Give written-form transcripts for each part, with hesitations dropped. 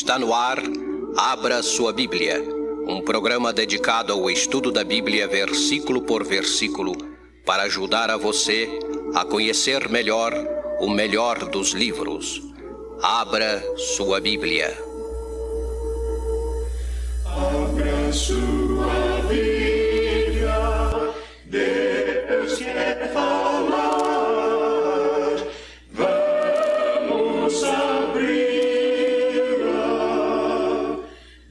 Está no ar, Abra Sua Bíblia, um programa dedicado ao estudo da Bíblia versículo por versículo, para ajudar a você a conhecer melhor o melhor dos livros. Abra sua Bíblia. Abra sua Bíblia, Deus quer falar. Vamos abri-la,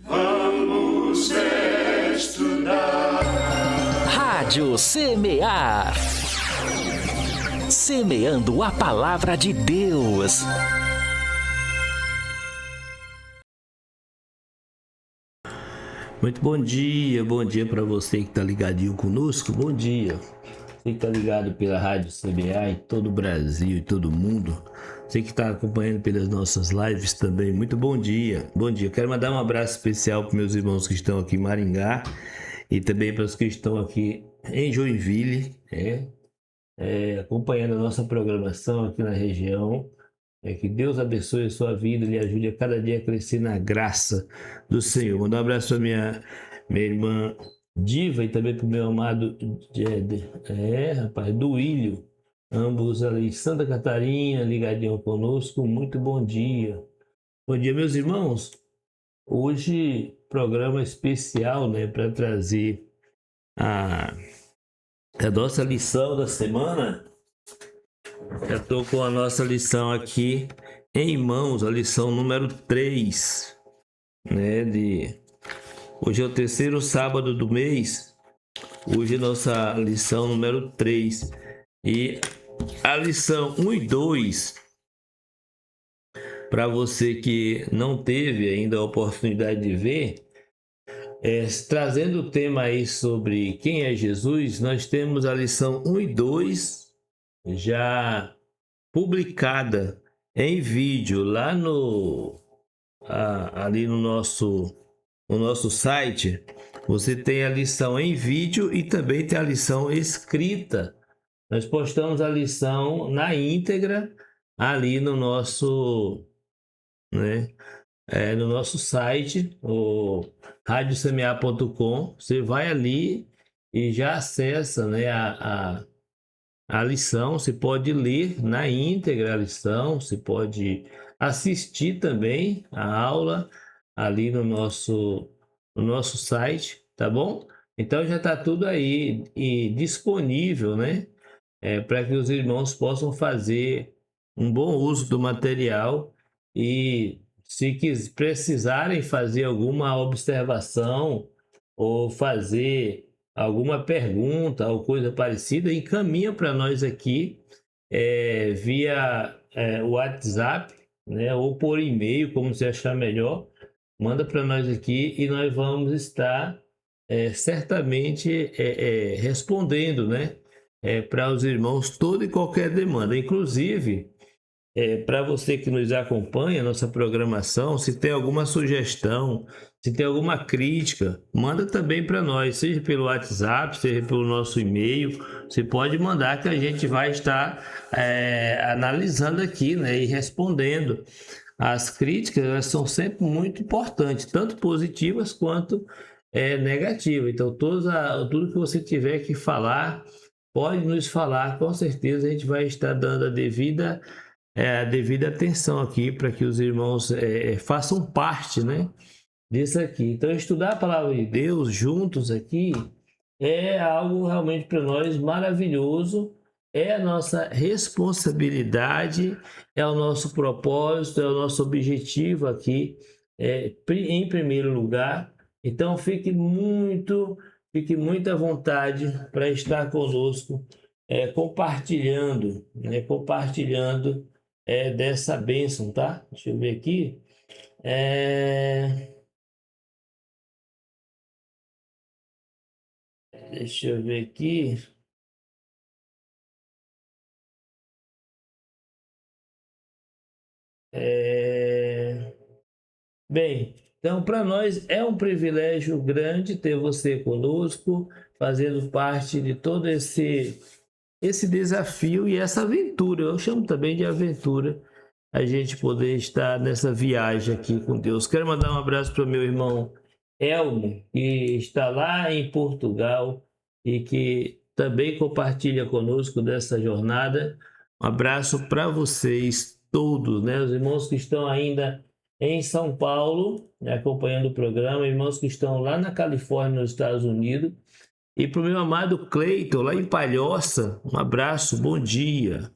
vamos estudar. Rádio Semear. Semeando a palavra de Deus. Muito bom dia para você que está ligadinho conosco, bom dia. Você que está ligado pela Rádio Semear em todo o Brasil e todo o mundo, você que está acompanhando pelas nossas lives também, muito bom dia. Bom dia, quero mandar um abraço especial para meus irmãos que estão aqui em Maringá e também para os que estão aqui em Joinville, acompanhando a nossa programação aqui na região. Que Deus abençoe a sua vida e lhe ajude a cada dia a crescer na graça do Senhor. Mandar um abraço para minha irmã Diva e também para o meu amado Duílio, ambos ali em Santa Catarina, ligadinho conosco. Muito bom dia. Bom dia, meus irmãos. Hoje, programa especial, para trazer a nossa lição da semana. Já estou com a nossa lição aqui em mãos, a lição número 3, Hoje é o terceiro sábado do mês, hoje é nossa lição número 3, e a lição 1 e 2, para você que não teve ainda a oportunidade de ver, trazendo o tema aí sobre quem é Jesus, nós temos a lição 1 e 2, já publicada em vídeo lá ali no nosso site. Você tem a lição em vídeo e também tem a lição escrita. Nós postamos a lição na íntegra ali no nosso site, o radiosemear.com. Você vai ali e já acessa a lição. Você pode ler na íntegra a lição, você pode assistir também a aula ali no nosso site, tá bom? Então já está tudo aí e disponível, para que os irmãos possam fazer um bom uso do material e se precisarem fazer alguma observação ou fazer alguma pergunta ou coisa parecida, encaminha para nós aqui via WhatsApp, ou por e-mail, como você achar melhor. Manda para nós aqui e nós vamos estar certamente respondendo, para os irmãos toda e qualquer demanda. Inclusive, para você que nos acompanha, nossa programação, se tem alguma sugestão, se tem alguma crítica, manda também para nós, seja pelo WhatsApp, seja pelo nosso e-mail. Você pode mandar que a gente vai estar analisando aqui, e respondendo. As críticas, elas são sempre muito importantes, tanto positivas quanto negativas. Então, tudo que você tiver que falar, pode nos falar, com certeza a gente vai estar dando a devida atenção aqui para que os irmãos façam parte, disso aqui. Então, estudar a palavra de Deus juntos aqui é algo realmente para nós maravilhoso, é a nossa responsabilidade, é o nosso propósito, é o nosso objetivo aqui, em primeiro lugar. Então, fique muito à vontade para estar conosco, compartilhando dessa bênção, tá? Deixa eu ver aqui. Deixa eu ver aqui. Bem, então para nós é um privilégio grande ter você conosco, fazendo parte de todo esse desafio e essa aventura. Eu chamo também de aventura a gente poder estar nessa viagem aqui com Deus. Quero mandar um abraço para o meu irmão Elmo, que está lá em Portugal e que também compartilha conosco dessa jornada. Um abraço para vocês todos, né? Os irmãos que estão ainda em São Paulo, acompanhando o programa, irmãos que estão lá na Califórnia, nos Estados Unidos. E para o meu amado Cleiton, lá em Palhoça, um abraço, bom dia.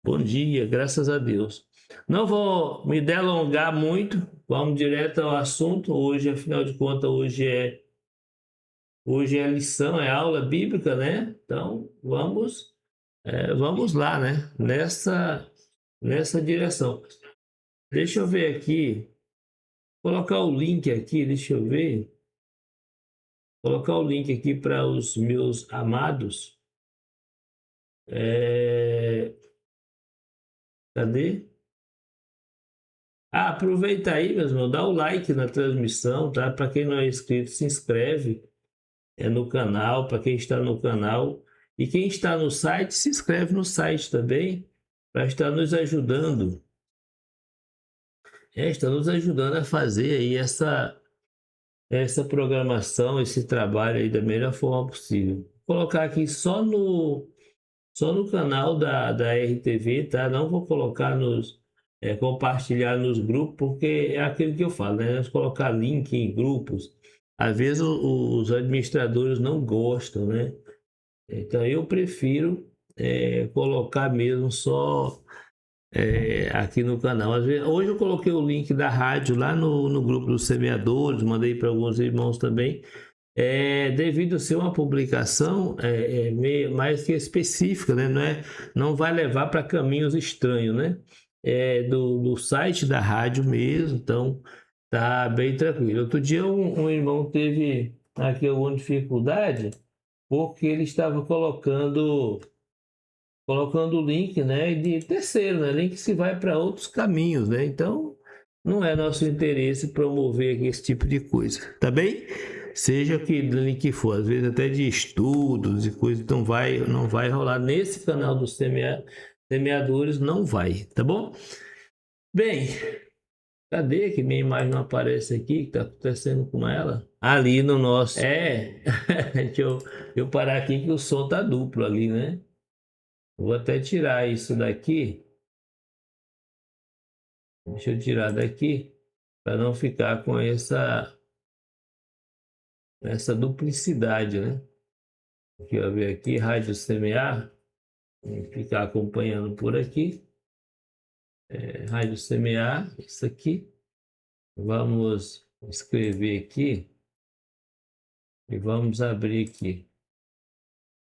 Bom dia, graças a Deus. Não vou me delongar muito, vamos direto ao assunto. Hoje, afinal de contas, hoje é lição, é aula bíblica, né? Então, vamos lá, né? Nessa direção. Deixa eu ver aqui, colocar o link aqui, deixa eu ver. Colocar o link aqui para os meus amados. Cadê? Aproveita aí, meus irmãos, dá o like na transmissão, tá? Para quem não é inscrito, se inscreve no canal, para quem está no canal. E quem está no site, se inscreve no site também, para estar nos ajudando. Está nos ajudando a fazer aí essa programação, esse trabalho aí da melhor forma possível. Vou colocar aqui só no canal da RTV, tá? Não vou colocar compartilhar nos grupos, porque é aquilo que eu falo, né? Nós colocar link em grupos, às vezes os administradores não gostam, né? Então eu prefiro colocar mesmo só aqui no canal. Às vezes, hoje eu coloquei o link da rádio lá no grupo dos semeadores, mandei para alguns irmãos também. Devido a ser uma publicação mais que específica, né? Não vai levar para caminhos estranhos, né? Do site da rádio mesmo, então tá bem tranquilo. Outro dia um irmão teve aqui alguma dificuldade porque ele estava colocando o link, né, de terceiro, né? Link que vai para outros caminhos, né? Então não é nosso interesse promover aqui esse tipo de coisa, tá bem? Seja que link for, às vezes até de estudos e coisas, então não vai rolar nesse canal dos semeadores, não vai, tá bom? Bem, cadê que minha imagem não aparece aqui? O que está acontecendo com ela? Ali no nosso... deixa eu parar aqui que o som tá duplo ali, né? Vou até tirar isso daqui. Deixa eu tirar daqui para não ficar com essa duplicidade, né? Deixa eu ver aqui, Rádio Semear. Vou ficar acompanhando por aqui. Rádio Semear, isso aqui. Vamos escrever aqui e vamos abrir aqui.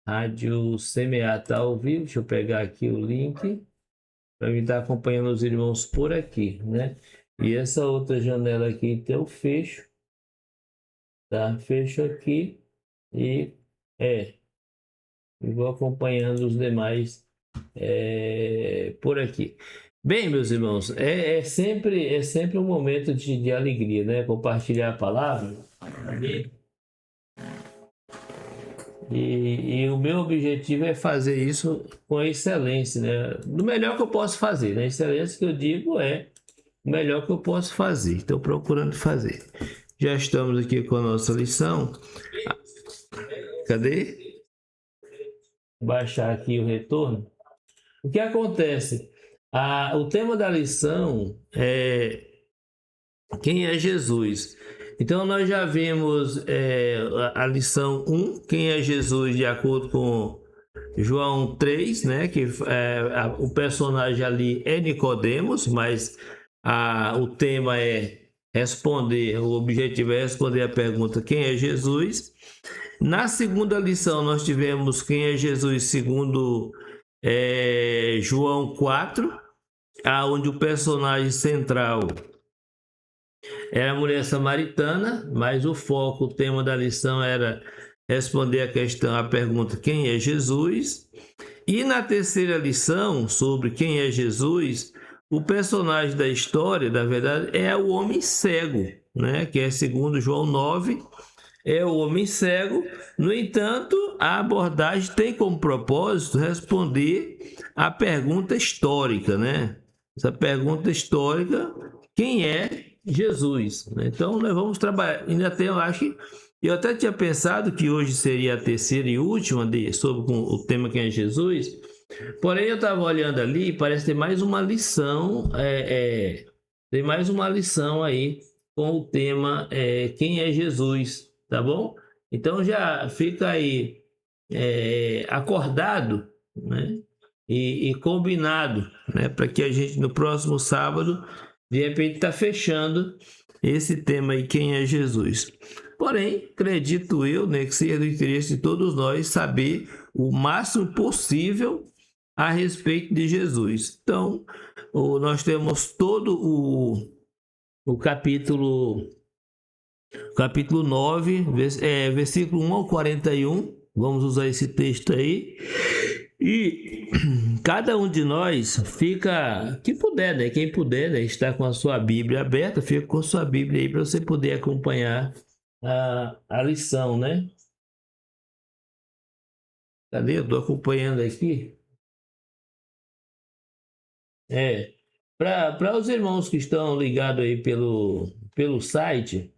Rádio Semear está ao vivo. Deixa eu pegar aqui o link para mim estar acompanhando os irmãos por aqui, né? E essa outra janela aqui, então eu fecho, tá? Fecho aqui e vou acompanhando os demais por aqui. Bem, meus irmãos, é sempre um momento de alegria, né? Compartilhar a palavra. E o meu objetivo é fazer isso com excelência, né? Do melhor que eu posso fazer, né? Excelência que eu digo é o melhor que eu posso fazer. Estou procurando fazer. Já estamos aqui com a nossa lição. Cadê? Vou baixar aqui o retorno. O que acontece? O tema da lição é quem é Jesus. Então nós já vimos a lição 1, quem é Jesus, de acordo com João 3, né? Que o personagem ali é Nicodemos, mas o tema o objetivo é responder a pergunta quem é Jesus. Na segunda lição nós tivemos quem é Jesus segundo João 4, onde o personagem central era a mulher samaritana, mas o tema da lição era responder a pergunta quem é Jesus. E na terceira lição, sobre quem é Jesus, o personagem da história, na verdade, é o homem cego, né? Que é segundo João 9, é o homem cego. No entanto, a abordagem tem como propósito responder a pergunta histórica, né? essa pergunta histórica, quem é Jesus? Então, nós vamos trabalhar. Ainda tem, eu acho que eu até tinha pensado que hoje seria a terceira e última sobre o tema quem é Jesus. Porém, eu estava olhando ali e parece ter mais uma lição. Tem mais uma lição aí com o tema quem é Jesus, tá bom? Então já fica aí acordado, né? E combinado, né? Para que a gente no próximo sábado, de repente, tá fechando esse tema aí, quem é Jesus. Porém, acredito eu, né, que seja do interesse de todos nós saber o máximo possível a respeito de Jesus. Então, nós temos todo o capítulo 9, versículo 1 ao 41. Vamos usar esse texto aí. E cada um de nós fica, quem puder, né? Quem puder, né, estar com a sua Bíblia aberta, fica com a sua Bíblia aí para você poder acompanhar a lição, né? Cadê? Eu estou acompanhando aqui. Para os irmãos que estão ligados aí pelo site,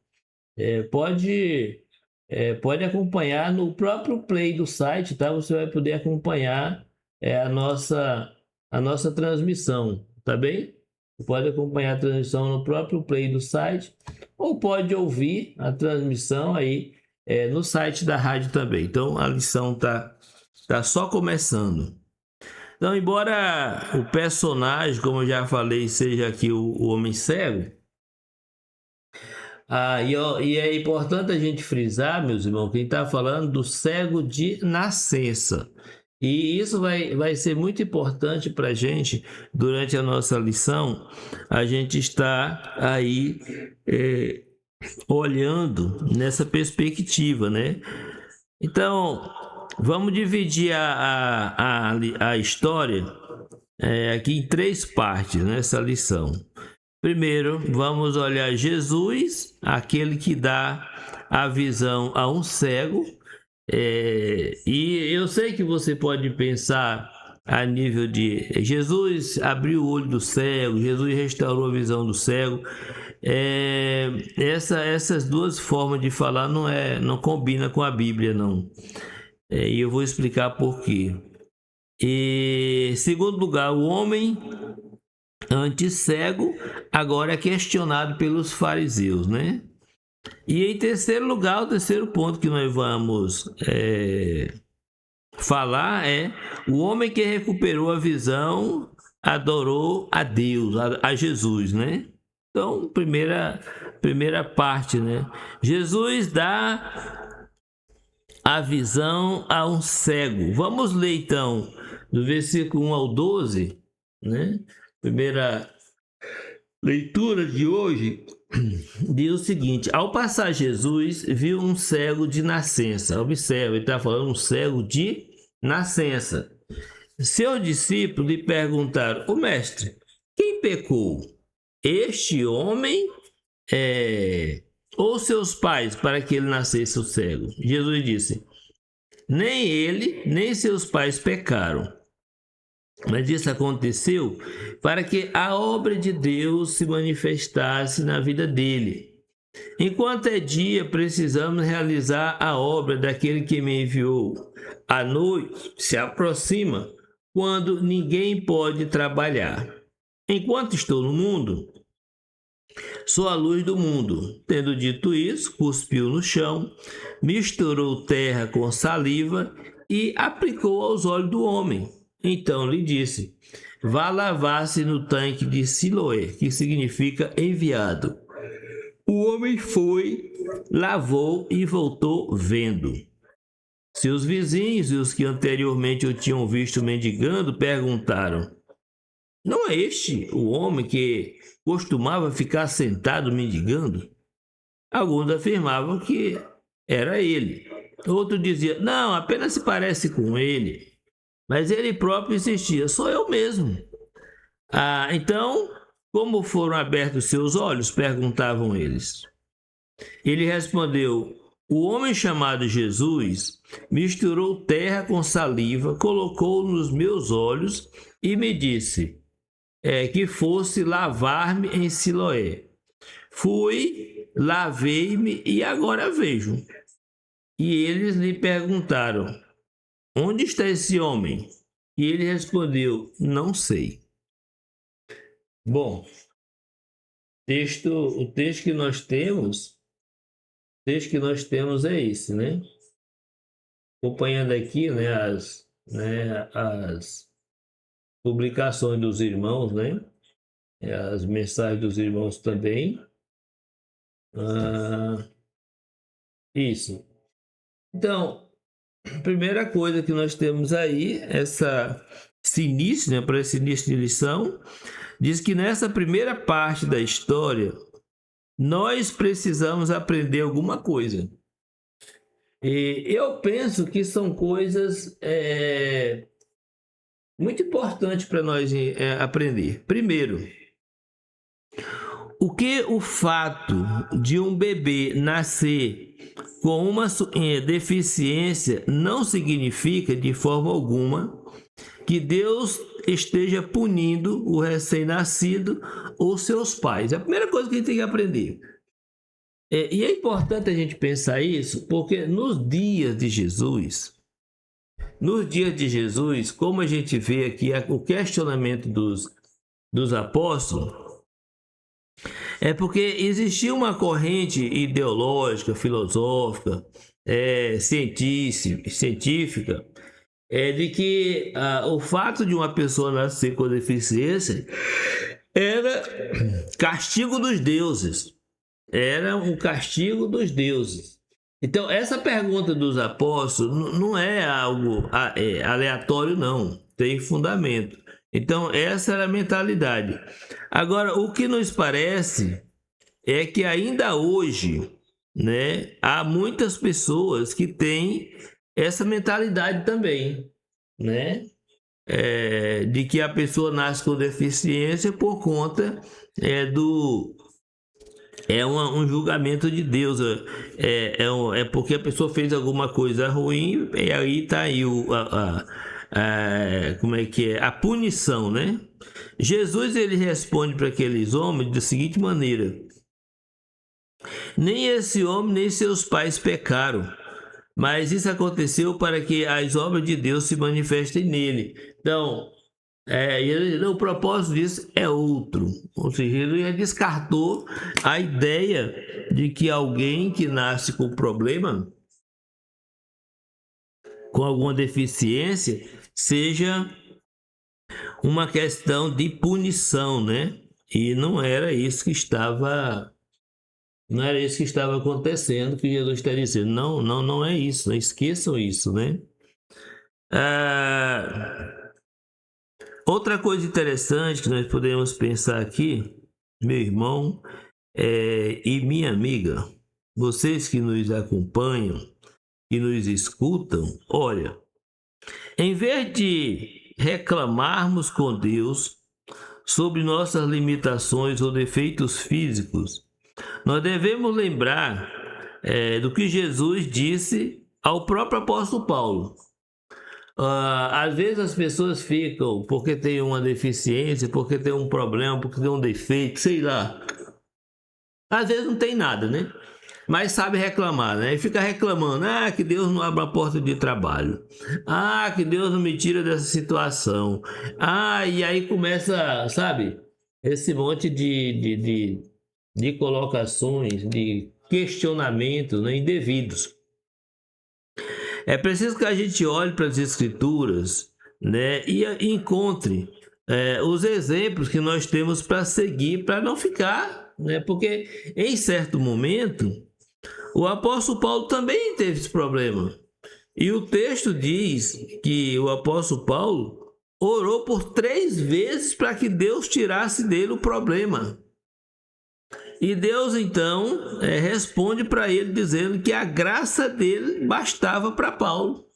pode acompanhar no próprio play do site, tá? Você vai poder acompanhar a nossa transmissão, tá bem? Você pode acompanhar a transmissão no próprio play do site, ou pode ouvir a transmissão aí no site da rádio também. Então, a lição tá só começando. Então, embora o personagem, como eu já falei, seja aqui o homem cego, e é importante a gente frisar, meus irmãos, que a gente está falando do cego de nascença. E isso vai ser muito importante para a gente, durante a nossa lição, a gente está aí olhando nessa perspectiva, né? Então, vamos dividir a história aqui em 3 partes nessa lição. Primeiro, vamos olhar Jesus, aquele que dá a visão a um cego. E eu sei que você pode pensar a nível de Jesus abriu o olho do cego, Jesus restaurou a visão do cego. Essas duas formas de falar não combina com a Bíblia, não. E eu vou explicar por quê. E, em segundo lugar, o homem antes cego agora é questionado pelos fariseus, né? E em terceiro lugar, o terceiro ponto que nós vamos falar é o homem que recuperou a visão adorou a Deus, a Jesus, né? Então, primeira parte, né? Jesus dá a visão a um cego. Vamos ler então do versículo 1 ao 12, né? Primeira leitura de hoje diz o seguinte: ao passar Jesus viu um cego de nascença. Observe, ele está falando um cego de nascença. Seus discípulos lhe perguntaram: o mestre, quem pecou? Este homem ou seus pais para que ele nascesse o cego? Jesus disse: nem ele, nem seus pais pecaram. Mas isso aconteceu para que a obra de Deus se manifestasse na vida dele. Enquanto é dia, precisamos realizar a obra daquele que me enviou. A noite se aproxima, quando ninguém pode trabalhar. Enquanto estou no mundo, sou a luz do mundo. Tendo dito isso, cuspiu no chão, misturou terra com saliva e aplicou aos olhos do homem. Então lhe disse: vá lavar-se no tanque de Siloé, que significa enviado. O homem foi, lavou e voltou vendo. Seus vizinhos e os que anteriormente o tinham visto mendigando perguntaram: não é este o homem que costumava ficar sentado mendigando? Alguns afirmavam que era ele. Outro dizia: não, apenas se parece com ele. Mas ele próprio insistia: sou eu mesmo. Então, como foram abertos seus olhos? Perguntavam eles. Ele respondeu: o homem chamado Jesus misturou terra com saliva, colocou nos meus olhos e me disse: que fosse lavar-me em Siloé. Fui, lavei-me e agora vejo. E eles lhe perguntaram: onde está esse homem? E ele respondeu: não sei. Bom, o texto que nós temos é esse, né? Acompanhando aqui, né, as publicações dos irmãos, né? As mensagens dos irmãos também. Isso. Então, a primeira coisa que nós temos aí, esse início, né, para esse início de lição, diz que nessa primeira parte da história, nós precisamos aprender alguma coisa. E eu penso que são coisas muito importantes para nós aprender. Primeiro, o que o fato de um bebê nascer com uma deficiência não significa de forma alguma que Deus esteja punindo o recém-nascido ou seus pais. É a primeira coisa que a gente tem que aprender. E é importante a gente pensar isso, porque nos dias de Jesus, como a gente vê aqui o questionamento dos apóstolos, é porque existia uma corrente ideológica, filosófica, científica, de que o fato de uma pessoa nascer com deficiência era castigo dos deuses. Era um castigo dos deuses. Então, essa pergunta dos apóstolos não é algo aleatório, não. Tem fundamento. Então, essa era a mentalidade. Agora, o que nos parece é que ainda hoje, né, há muitas pessoas que têm essa mentalidade também, né? De que a pessoa nasce com deficiência por conta um julgamento de Deus, porque a pessoa fez alguma coisa ruim e aí está aí a punição, né? Jesus, ele responde para aqueles homens da seguinte maneira: nem esse homem nem seus pais pecaram, mas isso aconteceu para que as obras de Deus se manifestem nele. Então, o propósito disso é outro. Ou seja, ele descartou a ideia de que alguém que nasce com problema, com alguma deficiência, seja uma questão de punição, né? E não era isso que estava acontecendo, que Jesus está dizendo. Não é isso, não esqueçam isso, né? Outra coisa interessante que nós podemos pensar aqui, meu irmão e minha amiga, vocês que nos acompanham e nos escutam, olha, em vez de reclamarmos com Deus sobre nossas limitações ou defeitos físicos, nós devemos lembrar do que Jesus disse ao próprio apóstolo Paulo. Às vezes as pessoas ficam porque tem uma deficiência, porque tem um problema, porque tem um defeito, sei lá. Às vezes não tem nada, né? Mas sabe reclamar, né? E fica reclamando: que Deus não abre a porta de trabalho. Que Deus não me tira dessa situação. E aí começa, sabe? Esse monte de colocações, de questionamentos, né, indevidos. É preciso que a gente olhe para as Escrituras, né, e encontre os exemplos que nós temos para seguir, para não ficar, né, porque em certo momento o apóstolo Paulo também teve esse problema. E o texto diz que o apóstolo Paulo orou por 3 vezes para que Deus tirasse dele o problema. E Deus, então, responde para ele dizendo que a graça dele bastava para Paulo.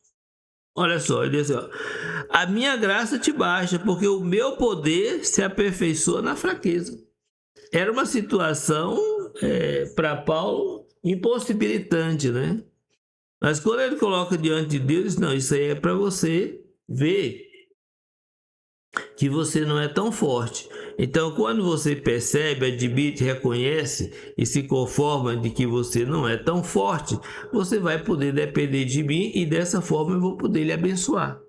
Olha só, ele diz assim: a minha graça te basta, porque o meu poder se aperfeiçoa na fraqueza. Era uma situação para Paulo impossibilitante, né? Mas quando ele coloca diante de Deus, não, isso aí é para você ver que você não é tão forte. Então, quando você percebe, admite, reconhece e se conforma de que você não é tão forte, você vai poder depender de mim e dessa forma eu vou poder lhe abençoar.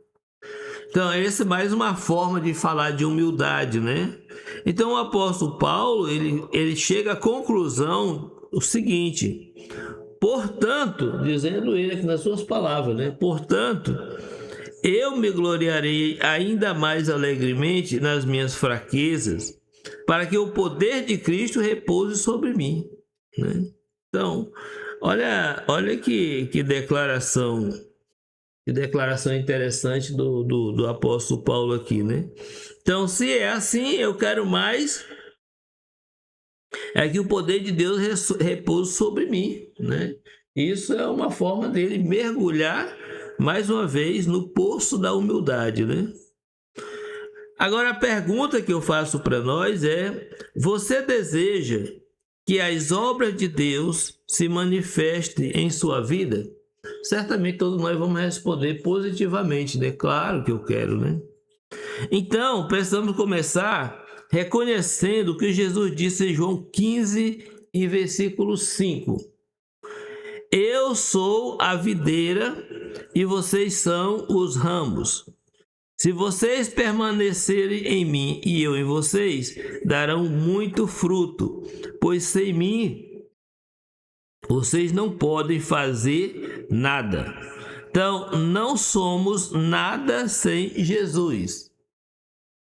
Então, essa é mais uma forma de falar de humildade, né? Então, o apóstolo Paulo, ele chega à conclusão o seguinte: portanto, dizendo ele aqui nas suas palavras, né? Portanto, eu me gloriarei ainda mais alegremente nas minhas fraquezas, para que o poder de Cristo repouse sobre mim, né? Então, olha que declaração interessante do apóstolo Paulo aqui, né? Então, se é assim, eu quero mais que o poder de Deus repouse sobre mim, né? Isso é uma forma dele mergulhar mais uma vez no poço da humildade, né? Agora, a pergunta que eu faço para nós é: você deseja que as obras de Deus se manifestem em sua vida? Certamente todos nós vamos responder positivamente, né? Claro que eu quero, né? Então, precisamos começar reconhecendo o que Jesus disse em João 15, em versículo 5. Eu sou a videira e vocês são os ramos. Se vocês permanecerem em mim e eu em vocês, darão muito fruto, pois sem mim vocês não podem fazer nada. Então, não somos nada sem Jesus.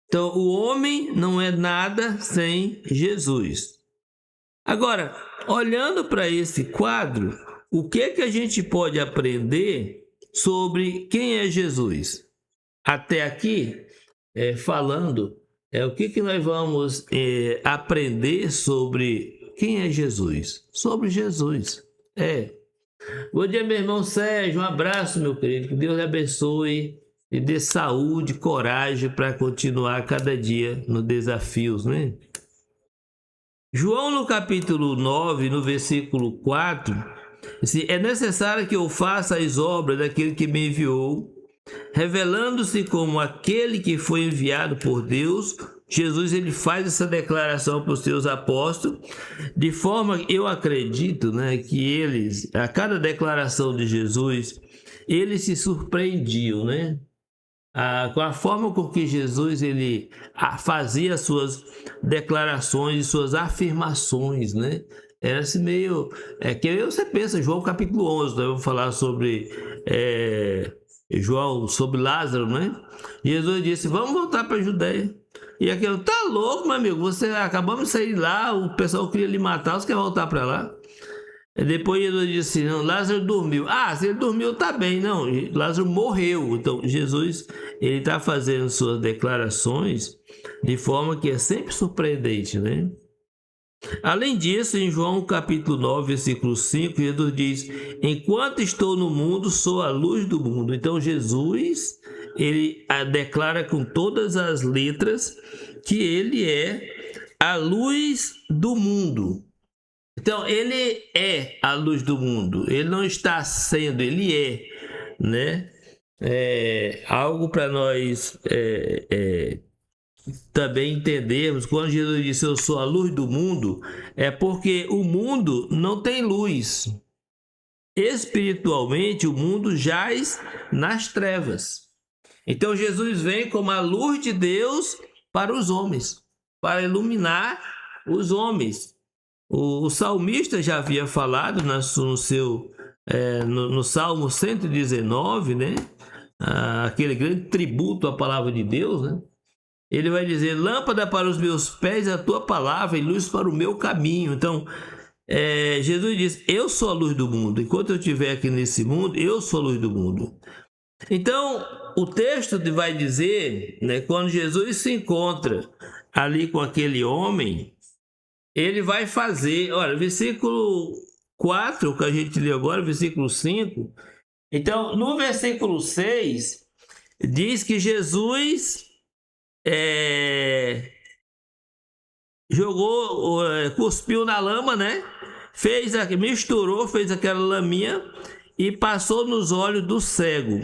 Então, o homem não é nada sem Jesus. Agora, olhando para esse quadro, o que a gente pode aprender sobre quem é Jesus? Até aqui, falando, o que nós vamos aprender sobre quem é Jesus? Sobre Jesus. Bom dia, meu irmão Sérgio. Um abraço, meu querido. Que Deus lhe abençoe e dê saúde, coragem para continuar cada dia nos desafios, né? João, no capítulo 9, no versículo 4, diz: é necessário que eu faça as obras daquele que me enviou, revelando-se como aquele que foi enviado por Deus. Jesus, ele faz essa declaração para os seus apóstolos, de forma que eu acredito, né, que eles, a cada declaração de Jesus, eles se surpreendiam, né? Com a forma com que Jesus ele fazia as suas declarações, suas afirmações, né? Era assim meio... que aí você pensa, João capítulo 11, nós vamos falar sobre... João, sobre Lázaro, né? Jesus disse: vamos voltar para a Judéia. E aquele: tá louco, meu amigo, acabamos de sair lá, o pessoal queria lhe matar, você quer voltar para lá? E depois Jesus disse: não, Lázaro dormiu. Se ele dormiu, tá bem. Não, Lázaro morreu. Então Jesus, ele está fazendo suas declarações de forma que é sempre surpreendente, né? Além disso, em João capítulo 9, versículo 5, Jesus diz: enquanto estou no mundo, sou a luz do mundo. Então Jesus, ele declara com todas as letras que ele é a luz do mundo. Então, ele é a luz do mundo. Ele não está sendo, ele é, né? Algo para nós também entendermos. Quando Jesus disse: eu sou a luz do mundo, é porque o mundo não tem luz. Espiritualmente, o mundo jaz nas trevas. Então, Jesus vem como a luz de Deus para os homens, para iluminar os homens. O salmista já havia falado no Salmo 119, né? Aquele grande tributo à palavra de Deus, né? Ele vai dizer: lâmpada para os meus pés é a tua palavra e luz para o meu caminho. Então, Jesus diz: eu sou a luz do mundo. Enquanto eu estiver aqui nesse mundo, eu sou a luz do mundo. Então, o texto vai dizer, né, quando Jesus se encontra ali com aquele homem, ele vai fazer, olha, versículo 4, que a gente leu agora, versículo 5. Então, no versículo 6, diz que Jesus cuspiu na lama, né? Misturou, fez aquela laminha e passou nos olhos do cego.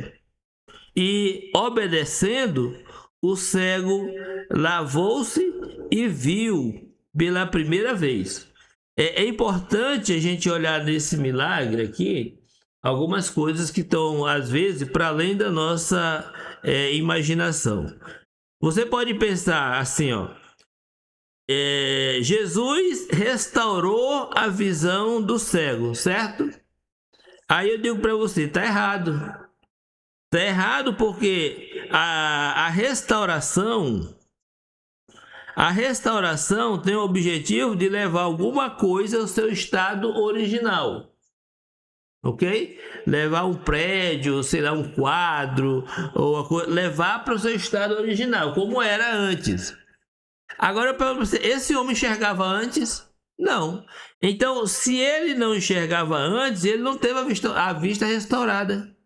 E, obedecendo, o cego lavou-se e viu pela primeira vez. É importante a gente olhar nesse milagre aqui algumas coisas que estão, às vezes, para além da nossa imaginação. Você pode pensar assim, ó. Jesus restaurou a visão do cego, certo? Aí eu digo para você, tá errado. Tá errado porque a restauração tem o objetivo de levar alguma coisa ao seu estado original. Ok? Levar um prédio, sei lá, um quadro, levar para o seu estado original, como era antes. Agora eu pergunto para você, esse homem enxergava antes? Não. Então, se ele não enxergava antes, ele não teve a vista restaurada.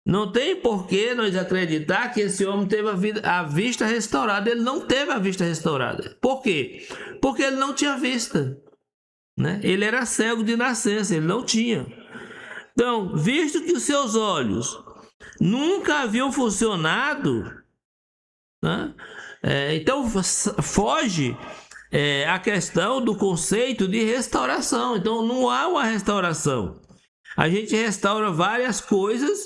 Não tem por que nós acreditar que esse homem teve a vista restaurada. Ele não teve a vista restaurada. Por quê? Porque ele não tinha vista, né? Ele era cego de nascença, ele não tinha. Então, visto que os seus olhos nunca haviam funcionado, né? Então foge a questão do conceito de restauração. Então não há uma restauração. A gente restaura várias coisas,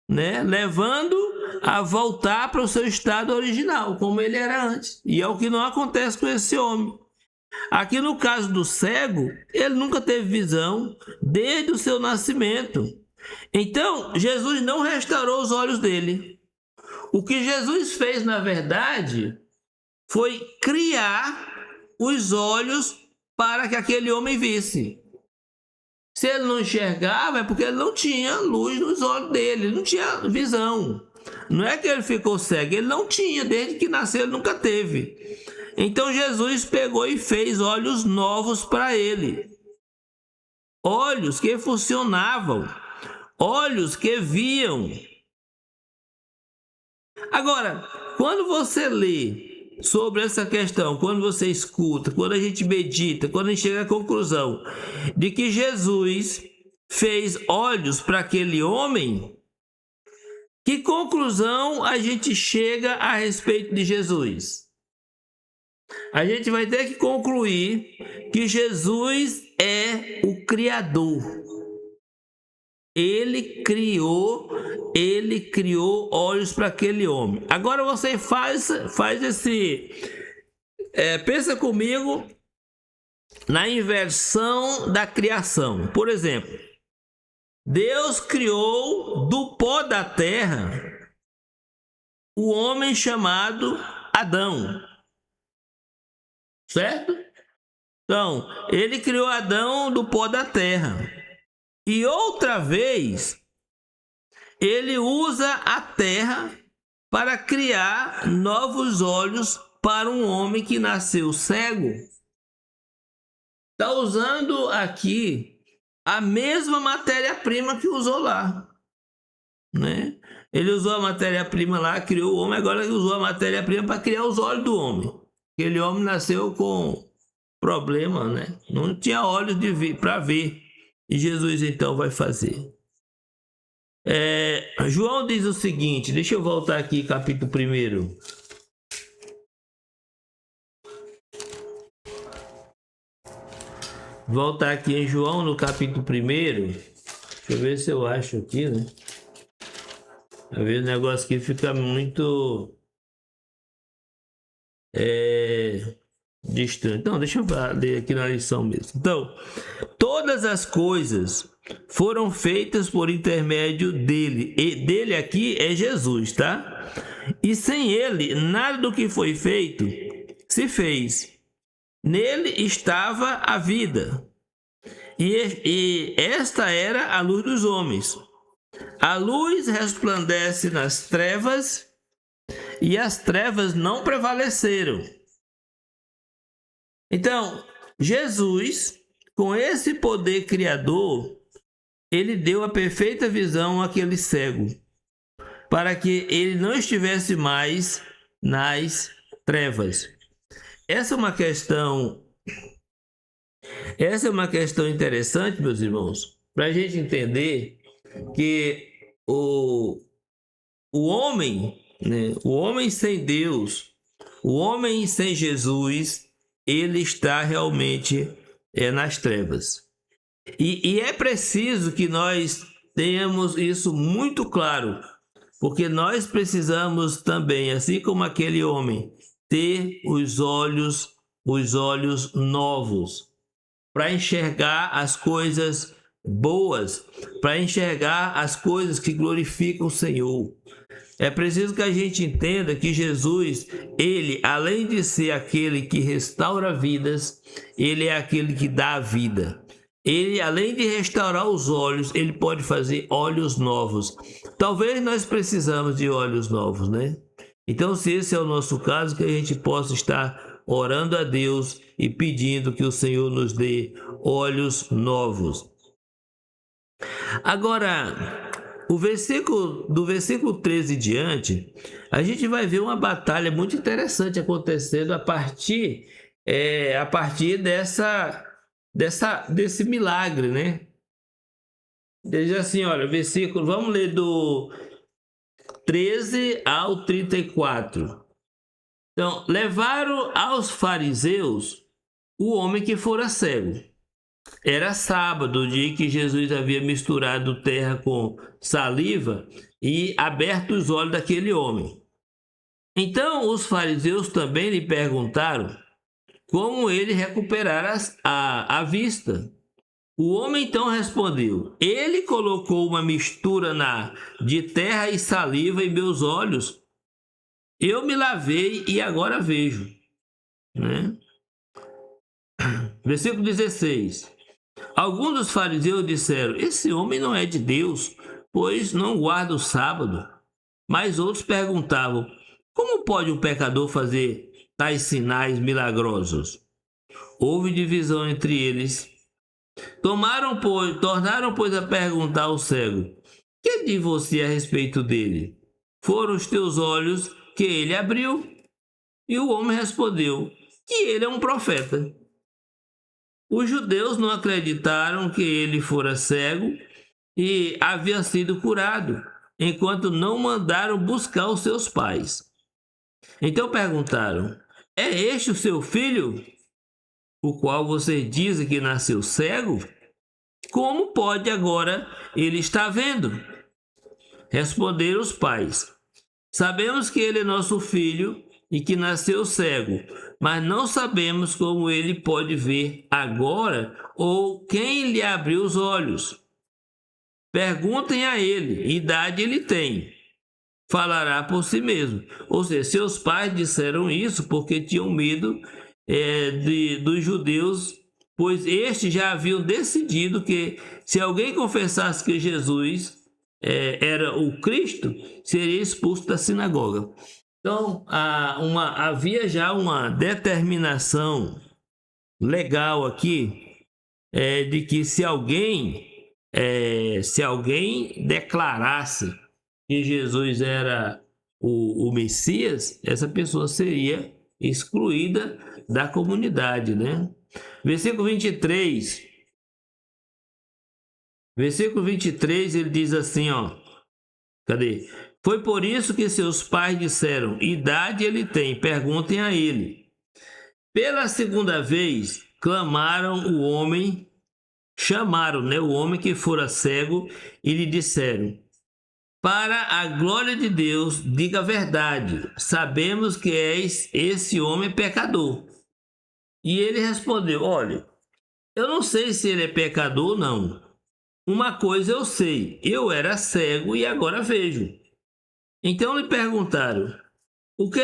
né, levando a voltar para o seu estado original, como ele era antes. E é o que não acontece com esse homem. Aqui no caso do cego, ele nunca teve visão desde o seu nascimento. Então Jesus não restaurou os olhos dele. O que Jesus fez, na verdade, foi criar os olhos para que aquele homem visse. Se ele não enxergava, é porque ele não tinha luz nos olhos dele, ele não tinha visão. Não é que ele ficou cego, ele não tinha, desde que nasceu ele nunca teve. Então Jesus pegou e fez olhos novos para ele. Olhos que funcionavam, olhos que viam. Agora, quando você lê sobre essa questão, quando você escuta, quando a gente medita, quando a gente chega à conclusão de que Jesus fez olhos para aquele homem, que conclusão a gente chega a respeito de Jesus? A gente vai ter que concluir que Jesus é o Criador. Ele criou olhos para aquele homem. Agora você faz esse... pensa comigo na inversão da criação. Por exemplo, Deus criou do pó da terra o homem chamado Adão. Certo? Então, ele criou Adão do pó da terra. E outra vez, ele usa a terra para criar novos olhos para um homem que nasceu cego. Está usando aqui a mesma matéria-prima que usou lá, né? Ele usou a matéria-prima lá, criou o homem, agora ele usou a matéria-prima para criar os olhos do homem. Aquele homem nasceu com problema, né? Não tinha olhos para ver. E Jesus então vai fazer. João diz o seguinte, deixa eu voltar aqui, capítulo 1. Voltar aqui em João, no capítulo 1. Deixa eu ver se eu acho aqui, né? Às vezes o negócio aqui fica muito distante. Então, deixa eu ler aqui na lição mesmo. Então, todas as coisas foram feitas por intermédio dele. E dele aqui é Jesus, tá? E sem ele, nada do que foi feito se fez. Nele estava a vida. E esta era a luz dos homens. A luz resplandece nas trevas e as trevas não prevaleceram. Então, Jesus, com esse poder criador, ele deu a perfeita visão àquele cego, para que ele não estivesse mais nas trevas. Essa é uma questão interessante, meus irmãos, para a gente entender que o homem, né? O homem sem Deus, o homem sem Jesus, ele está realmente nas trevas. E é preciso que nós tenhamos isso muito claro, porque nós precisamos também, assim como aquele homem, ter os olhos novos para enxergar as coisas boas, para enxergar as coisas que glorificam o Senhor. É preciso que a gente entenda que Jesus, ele, além de ser aquele que restaura vidas, ele é aquele que dá a vida. Ele, além de restaurar os olhos, ele pode fazer olhos novos. Talvez nós precisamos de olhos novos, né? Então, se esse é o nosso caso, que a gente possa estar orando a Deus e pedindo que o Senhor nos dê olhos novos. Agora, do versículo 13 em diante, a gente vai ver uma batalha muito interessante acontecendo a partir desse milagre, né? Diz assim, olha, versículo, vamos ler do 13 ao 34. Então, levaram aos fariseus o homem que fora cego. Era sábado, o dia em que Jesus havia misturado terra com saliva e aberto os olhos daquele homem. Então, os fariseus também lhe perguntaram como ele recuperara a vista. O homem então respondeu: ele colocou uma mistura de terra e saliva em meus olhos. Eu me lavei e agora vejo. Né? Versículo 16. Alguns dos fariseus disseram: esse homem não é de Deus, pois não guarda o sábado. Mas outros perguntavam: como pode um pecador fazer tais sinais milagrosos? Houve divisão entre eles. Tornaram, pois, a perguntar ao cego: que diz você a respeito dele? Foram os teus olhos que ele abriu? E o homem respondeu que ele é um profeta. Os judeus não acreditaram que ele fora cego e havia sido curado, enquanto não mandaram buscar os seus pais. Então perguntaram: é este o seu filho, o qual vocês dizem que nasceu cego? Como pode agora ele estar vendo? Responderam os pais: sabemos que ele é nosso filho e que nasceu cego, mas não sabemos como ele pode ver agora ou quem lhe abriu os olhos. Perguntem a ele, idade ele tem. Falará por si mesmo. Ou seja, seus pais disseram isso porque tinham medo dos judeus, pois estes já haviam decidido que se alguém confessasse que Jesus era o Cristo, seria expulso da sinagoga. Então, havia já uma determinação legal aqui de que se alguém declarasse que Jesus era o Messias, essa pessoa seria excluída da comunidade, né? Versículo 23. Versículo 23, ele diz assim, ó. Cadê? Foi por isso que seus pais disseram: idade ele tem, perguntem a ele. Pela segunda vez, chamaram o homem que fora cego e lhe disseram: para a glória de Deus, diga a verdade, sabemos que és esse homem pecador. E ele respondeu: olha, eu não sei se ele é pecador ou não. Uma coisa eu sei, eu era cego e agora vejo. Então lhe perguntaram: o que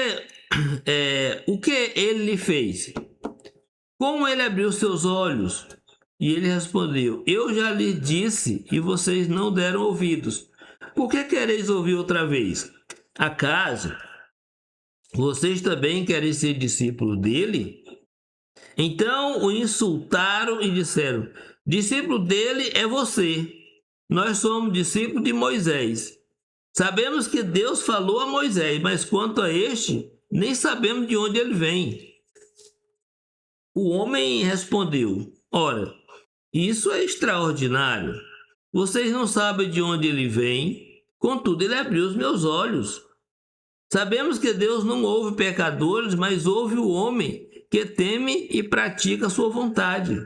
ele lhe fez? Como ele abriu seus olhos? E ele respondeu: eu já lhe disse e vocês não deram ouvidos. Por que quereis ouvir outra vez? Acaso vocês também querem ser discípulos dele? Então o insultaram e disseram: discípulo dele é você. Nós somos discípulos de Moisés. Sabemos que Deus falou a Moisés, mas quanto a este, nem sabemos de onde ele vem. O homem respondeu: ora, isso é extraordinário. Vocês não sabem de onde ele vem, contudo ele abriu os meus olhos. Sabemos que Deus não ouve pecadores, mas ouve o homem que teme e pratica a sua vontade.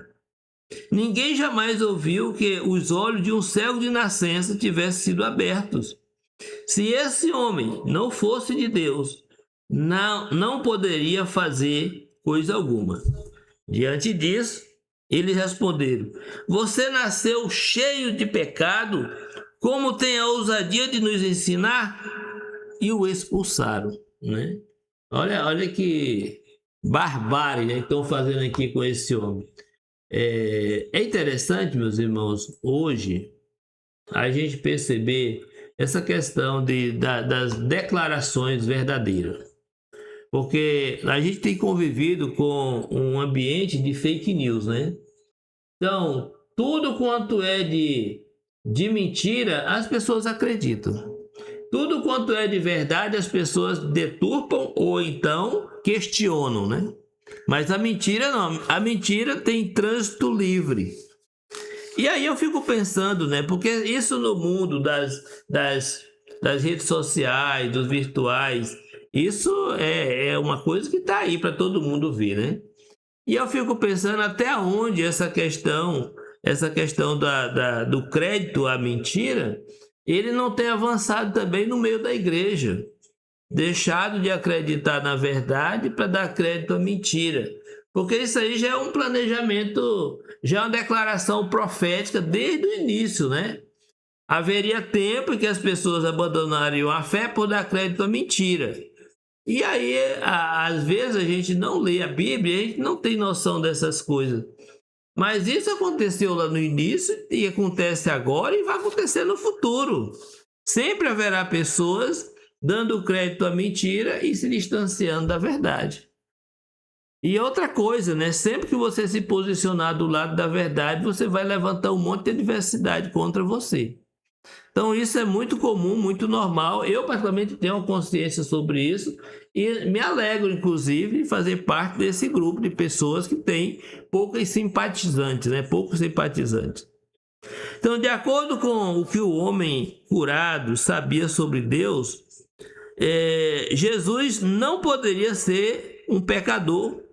Ninguém jamais ouviu que os olhos de um cego de nascença tivessem sido abertos. Se esse homem não fosse de Deus, não poderia fazer coisa alguma. Diante disso, eles responderam: você nasceu cheio de pecado, como tem a ousadia de nos ensinar? E o expulsaram, né? Olha que barbárie, né, que estão fazendo aqui com esse homem. É interessante, meus irmãos, hoje a gente perceber essa questão das declarações verdadeiras, porque a gente tem convivido com um ambiente de fake news, né? Então, tudo quanto é de mentira, as pessoas acreditam. Tudo quanto é de verdade, as pessoas deturpam ou então questionam, né? Mas a mentira não. A mentira tem trânsito livre. E aí eu fico pensando, né? Porque isso no mundo das redes sociais, dos virtuais, isso é uma coisa que está aí para todo mundo ver, né? E eu fico pensando até onde essa questão do crédito à mentira, ele não tem avançado também no meio da igreja. Deixado de acreditar na verdade para dar crédito à mentira. Porque isso aí já é um planejamento, já é uma declaração profética desde o início, né? Haveria tempo em que as pessoas abandonariam a fé por dar crédito à mentira. E aí, às vezes, a gente não lê a Bíblia, a gente não tem noção dessas coisas. Mas isso aconteceu lá no início e acontece agora e vai acontecer no futuro. Sempre haverá pessoas dando crédito à mentira e se distanciando da verdade. E outra coisa, né? Sempre que você se posicionar do lado da verdade, você vai levantar um monte de adversidade contra você. Então isso é muito comum, muito normal. Eu particularmente tenho consciência sobre isso e me alegro, inclusive, em fazer parte desse grupo de pessoas que tem poucos simpatizantes, né? Poucos simpatizantes. Então, de acordo com o que o homem curado sabia sobre Deus, Jesus não poderia ser um pecador,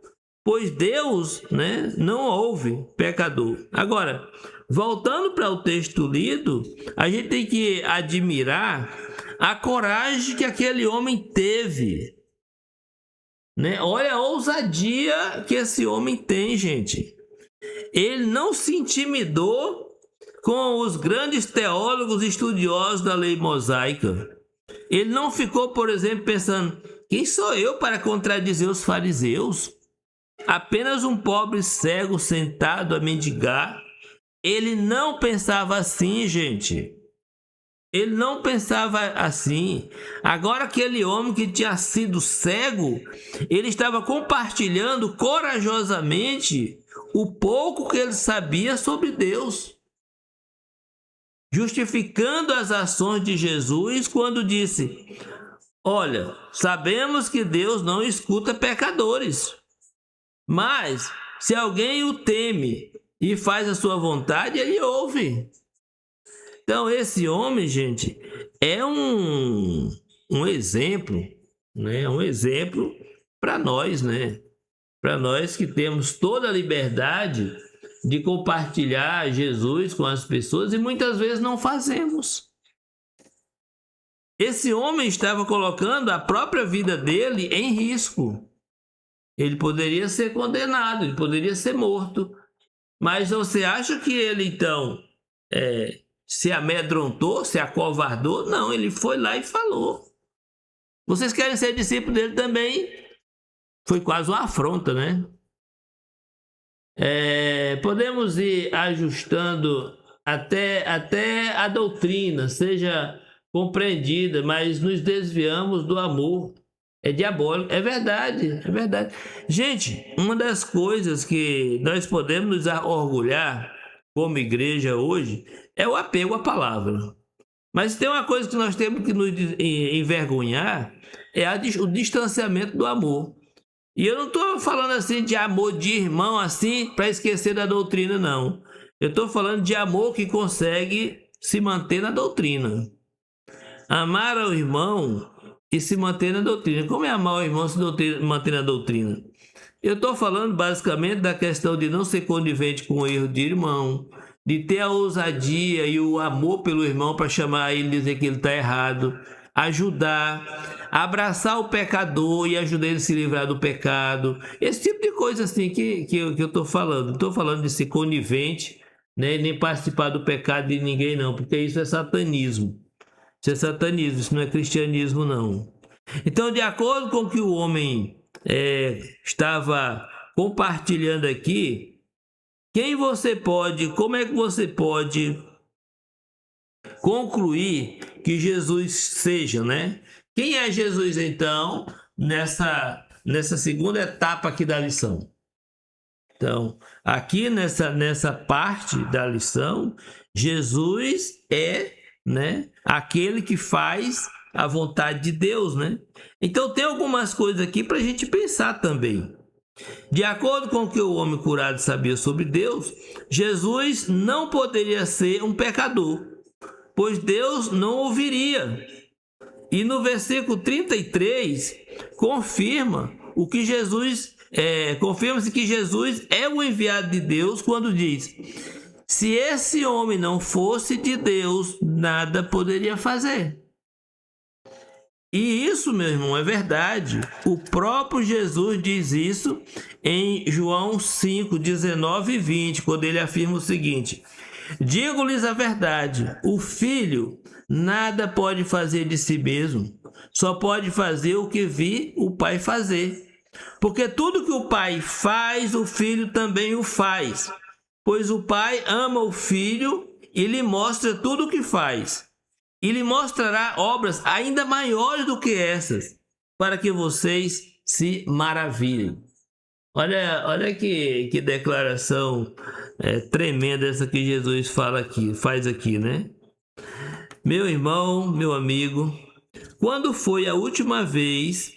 pois Deus, né, não ouve pecador. Agora, voltando para o texto lido, a gente tem que admirar a coragem que aquele homem teve, né? Olha a ousadia que esse homem tem, gente. Ele não se intimidou com os grandes teólogos estudiosos da lei mosaica. Ele não ficou, por exemplo, pensando: quem sou eu para contradizer os fariseus? Apenas um pobre cego sentado a mendigar. Ele não pensava assim, gente. Ele não pensava assim. Agora, aquele homem que tinha sido cego, ele estava compartilhando corajosamente o pouco que ele sabia sobre Deus, justificando as ações de Jesus quando disse: olha, sabemos que Deus não escuta pecadores, mas se alguém o teme e faz a sua vontade, ele ouve. Então esse homem, gente, é um exemplo, né? Um exemplo para nós, né? Para nós que temos toda a liberdade de compartilhar Jesus com as pessoas e muitas vezes não fazemos. Esse homem estava colocando a própria vida dele em risco. Ele poderia ser condenado, ele poderia ser morto. Mas você acha que ele então se amedrontou, se acovardou? Não, ele foi lá e falou. Vocês querem ser discípulos dele também? Foi quase uma afronta, né? Podemos ir ajustando até a doutrina seja compreendida, mas nos desviamos do amor. É diabólico, é verdade, é verdade. Gente, uma das coisas que nós podemos nos orgulhar como igreja hoje é o apego à palavra. Mas tem uma coisa que nós temos que nos envergonhar, o distanciamento do amor. E eu não estou falando assim de amor de irmão assim para esquecer da doutrina, não. Eu estou falando de amor que consegue se manter na doutrina. Amar ao irmão e se manter na doutrina. Como é amar o irmão se manter na doutrina? Eu estou falando basicamente da questão de não ser conivente com o erro de irmão, de ter a ousadia e o amor pelo irmão para chamar ele e dizer que ele está errado, ajudar, abraçar o pecador e ajudar ele a se livrar do pecado. Esse tipo de coisa assim que eu estou falando. Não estou falando de ser conivente, né, nem participar do pecado de ninguém não, porque isso é satanismo. Isso é satanismo, isso não é cristianismo não. Então, de acordo com o que o homem estava compartilhando aqui, como é que você pode concluir que Jesus seja, né? Quem é Jesus, então, nessa segunda etapa aqui da lição? Então, aqui nessa parte da lição, Jesus é, né, aquele que faz a vontade de Deus, né? Então tem algumas coisas aqui para a gente pensar também. De acordo com o que o homem curado sabia sobre Deus, Jesus não poderia ser um pecador, pois Deus não ouviria. E no versículo 33 confirma-se que Jesus é o enviado de Deus quando diz: se esse homem não fosse de Deus, nada poderia fazer. E isso, meu irmão, é verdade. O próprio Jesus diz isso em João 5, 19 e 20, quando ele afirma o seguinte: digo-lhes a verdade, o Filho nada pode fazer de si mesmo, só pode fazer o que vi o Pai fazer. Porque tudo que o Pai faz, o Filho também o faz. Pois o Pai ama o Filho e lhe mostra tudo o que faz. E lhe mostrará obras ainda maiores do que essas, para que vocês se maravilhem. Olha que declaração tremenda essa que Jesus faz aqui, né? Meu irmão, meu amigo, quando foi a última vez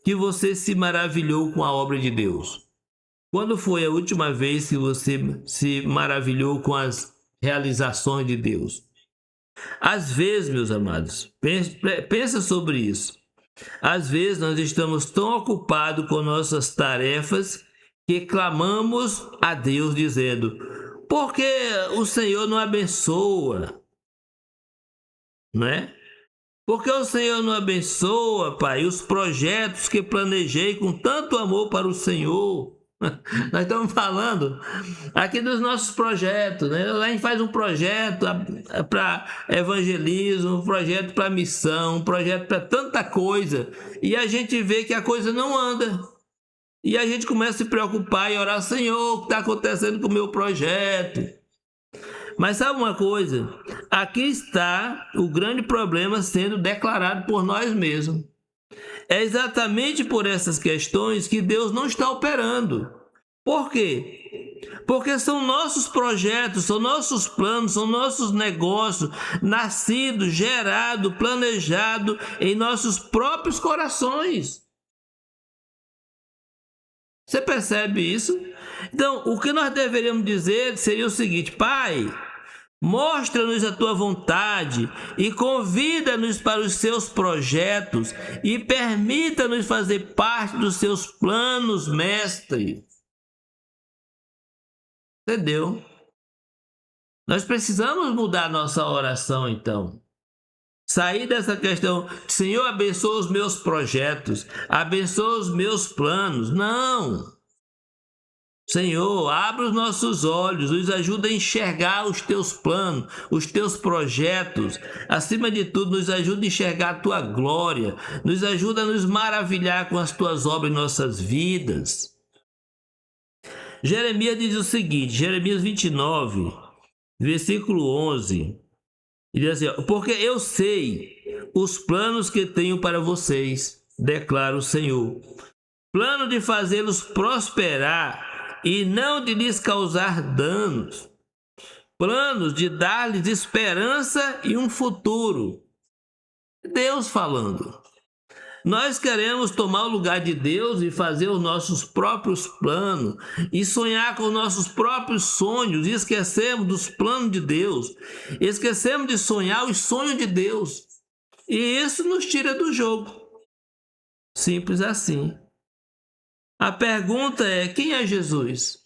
que você se maravilhou com a obra de Deus? Quando foi a última vez que você se maravilhou com as realizações de Deus? Às vezes, meus amados, pensa sobre isso. Às vezes nós estamos tão ocupados com nossas tarefas que clamamos a Deus dizendo: por que o Senhor não abençoa? Não é? Porque o Senhor não abençoa, Pai, os projetos que planejei com tanto amor para o Senhor. Nós estamos falando aqui dos nossos projetos, né? A gente faz um projeto para evangelismo, um projeto para missão, um projeto para tanta coisa, e a gente vê que a coisa não anda. E a gente começa a se preocupar e orar: Senhor, o que está acontecendo com o meu projeto? Mas sabe uma coisa? Aqui está o grande problema sendo declarado por nós mesmos. É exatamente por essas questões que Deus não está operando. Por quê? Porque são nossos projetos, são nossos planos, são nossos negócios, nascidos, gerados, planejados em nossos próprios corações. Você percebe isso? Então, o que nós deveríamos dizer seria o seguinte: Pai, mostra-nos a tua vontade e convida-nos para os seus projetos e permita-nos fazer parte dos seus planos, mestre. Entendeu? Nós precisamos mudar nossa oração, então. Sair dessa questão: Senhor, abençoa os meus projetos, abençoa os meus planos. Não! Senhor, abre os nossos olhos, nos ajuda a enxergar os teus planos, os teus projetos. Acima de tudo, nos ajuda a enxergar a tua glória, nos ajuda a nos maravilhar com as tuas obras em nossas vidas. Jeremias diz o seguinte, Jeremias 29, versículo 11, ele diz assim: porque eu sei os planos que tenho para vocês, declara o Senhor, plano de fazê-los prosperar e não de lhes causar danos, planos de dar-lhes esperança e um futuro. Deus falando. Nós queremos tomar o lugar de Deus e fazer os nossos próprios planos e sonhar com os nossos próprios sonhos, e esquecemos dos planos de Deus, esquecemos de sonhar os sonhos de Deus, e isso nos tira do jogo. Simples assim. A pergunta é: quem é Jesus?